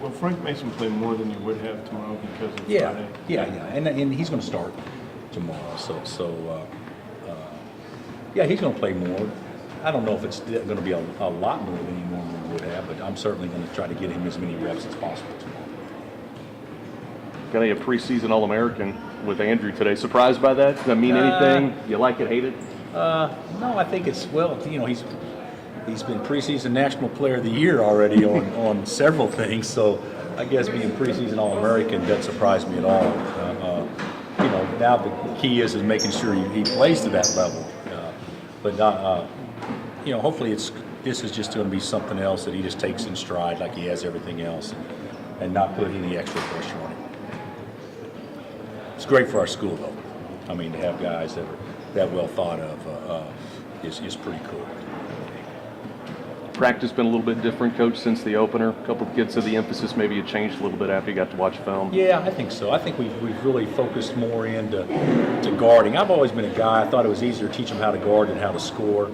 Will Frank Mason play more than he would have tomorrow because of Friday? Yeah, and he's going to start tomorrow. Yeah, he's going to play more. I don't know if it's going to be a lot more than he normally would have, but I'm certainly going to try to get him as many reps as possible tomorrow. Got a preseason All-American with Andrew today. Surprised by that? Does that mean anything? You like it, hate it? No, I think it's, well, he's been preseason National Player of the Year already on several things, so I guess being preseason All-American doesn't surprise me at all. Now the key is making sure he plays to that level. Hopefully this is just going to be something else that he just takes in stride like he has everything else and not put any extra pressure on it. It's great for our school, though. I mean, to have guys that are that well thought of is pretty cool. Practice been a little bit different, Coach, since the opener. A couple of kids said the emphasis maybe had changed a little bit after you got to watch film. Yeah, I think so. I think we've really focused more into guarding. I've always been a guy, I thought it was easier to teach them how to guard than how to score.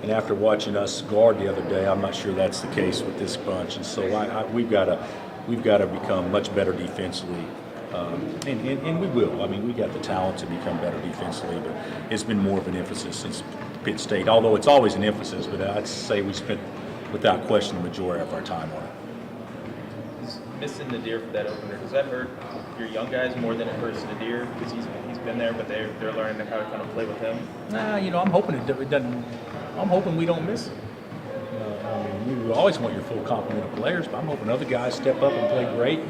And after watching us guard the other day, I'm not sure that's the case with this bunch. And so we've got to become much better defensively. And we will. I mean, we got the talent to become better defensively, but it's been more of an emphasis since Pitt State, although it's always an emphasis, but I'd say we spent, without question, the majority of our time on it. Is missing Nadir for that opener, does that hurt your young guys more than it hurts Nadir? Because he's been there, but they're learning how to kind of play with him? I'm hoping it doesn't. I'm hoping we don't miss it. You always want your full complement of players, but I'm hoping other guys step up and play great.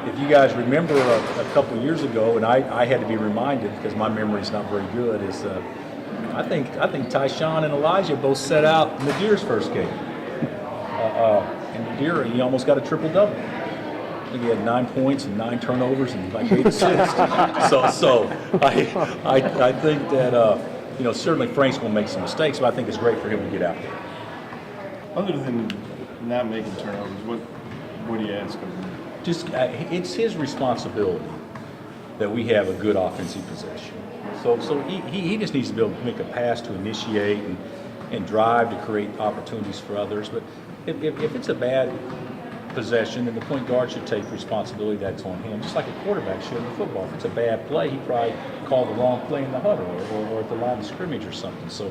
If you guys remember a couple years ago, and I had to be reminded because my memory's not very good, is I think Tyshawn and Elijah both set out Nadir's first game. And Nadir, he almost got a triple-double. I think he had 9 points and 9 turnovers and like 8 assists. so I think that certainly Frank's going to make some mistakes, but I think it's great for him to get out there. Other than not making turnovers, what do you ask of him? Just it's his responsibility that we have a good offensive possession. So he just needs to be able to make a pass to initiate and drive to create opportunities for others. But if it's a bad possession, then the point guard should take responsibility that's on him, just like a quarterback should in football. If it's a bad play, he probably called the wrong play in the huddle or at the line of scrimmage or something. So,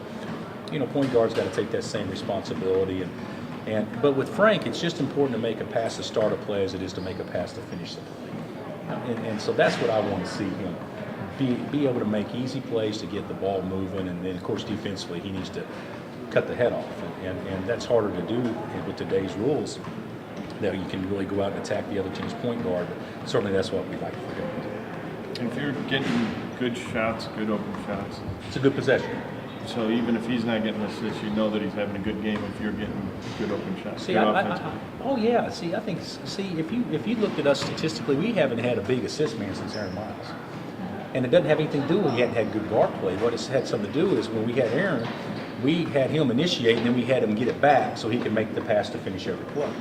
point guard's got to take that same responsibility. But with Frank, it's just important to make a pass to start a play as it is to make a pass to finish the play. And so that's what I want to see him be able to make easy plays to get the ball moving. And then, of course, defensively, he needs to cut the head off. And that's harder to do with today's rules. That you can really go out and attack the other team's point guard. But certainly that's what we'd like for him to do. And if you're getting good shots, good open shots, It's a good possession. so even if he's not getting assists, you know that he's having a good game if you're getting good open shots. See, good offensive. oh yeah. See, I think if you looked at us statistically, we haven't had a big assist man since Aaron Miles, and it doesn't have anything to do with we hadn't had good guard play. What it's had something to do is when we had Aaron, we had him initiate, and then we had him get it back so he could make the pass to finish every play.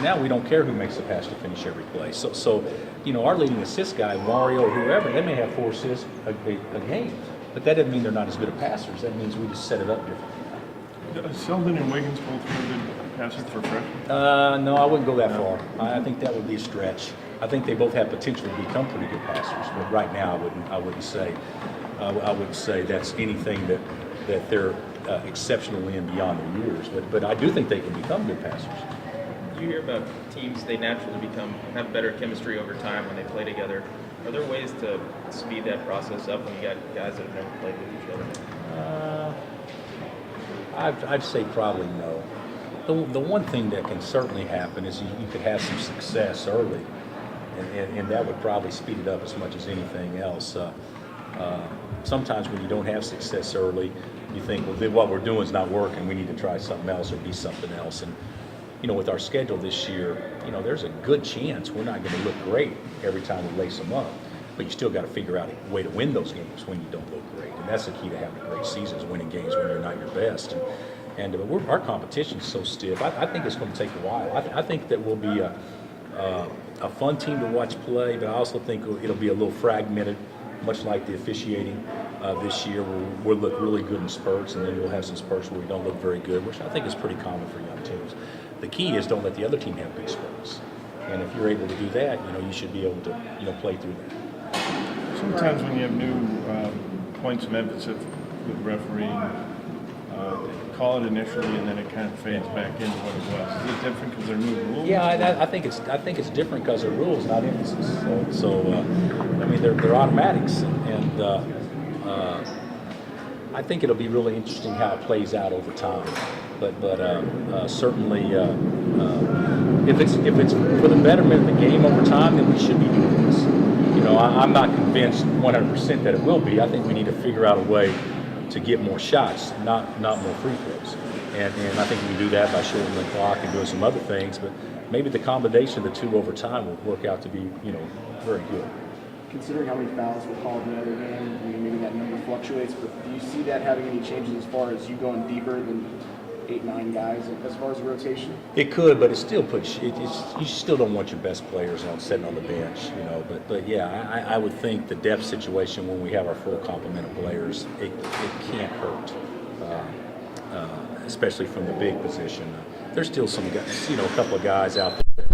Now we don't care who makes the pass to finish every play. So our leading assist guy, Mario or whoever, they may have 4 assists a game, but that doesn't mean they're not as good at passers. That means we just set it up differently. Selden and Wiggins both were good passers for freshmen. No, I wouldn't go that far. I think that would be a stretch. I think they both have potential to become pretty good passers, but right now I wouldn't say that's anything that they're exceptionally in beyond their years. But I do think they can become good passers. You hear about teams, they naturally have better chemistry over time when they play together. Are there ways to speed that process up when you got guys that have never played with each other? I'd say probably no. The one thing that can certainly happen is you could have some success early, and that would probably speed it up as much as anything else. Sometimes when you don't have success early, you think, well, then what we're doing is not working. We need to try something else or be something else. And with our schedule this year, there's a good chance we're not going to look great every time we lace them up. But you still got to figure out a way to win those games when you don't look great. And that's the key to having a great season, is winning games when you're not your best. And our competition is so stiff. I think it's going to take a while. I think that we'll be a fun team to watch play, but I also think it'll be a little fragmented, much like the officiating this year. We'll look really good in spurts, and then we'll have some spurts where we don't look very good, which I think is pretty common for young teams. The key is don't let the other team have big spurts. And if you're able to do that, you should be able to, play through that. Sometimes when you have new points of emphasis with refereeing, call it initially and then it kind of fades back into what it was. Is it different because they're new rules? Yeah, I think it's different because of rules, not emphasis. So I mean, they're automatics, and I think it'll be really interesting how it plays out over time. But certainly, if it's for the betterment of the game over time, then we should be doing this. I'm not convinced 100% that it will be. I think we need to figure out a way to get more shots, not more free throws. And I think we can do that by shortening the clock and doing some other things. But maybe the combination of the two over time will work out to be, very good. Considering how many fouls were called in the other game, maybe that number fluctuates, but do you see that having any changes as far as you going deeper than 8-9 guys as far as rotation? It could, but it still puts you still don't want your best players sitting on the bench, But yeah, I would think the depth situation when we have our full complement of players, it can't hurt, especially from the big position. There's still some guys, a couple of guys out there.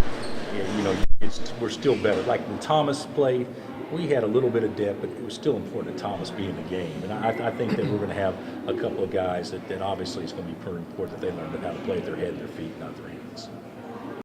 We're still better. Like when Thomas played, we had a little bit of depth, but it was still important that Thomas be in the game. And I think that we're going to have a couple of guys that obviously it's going to be pretty important that they learn how to play with their head and their feet, not their hands.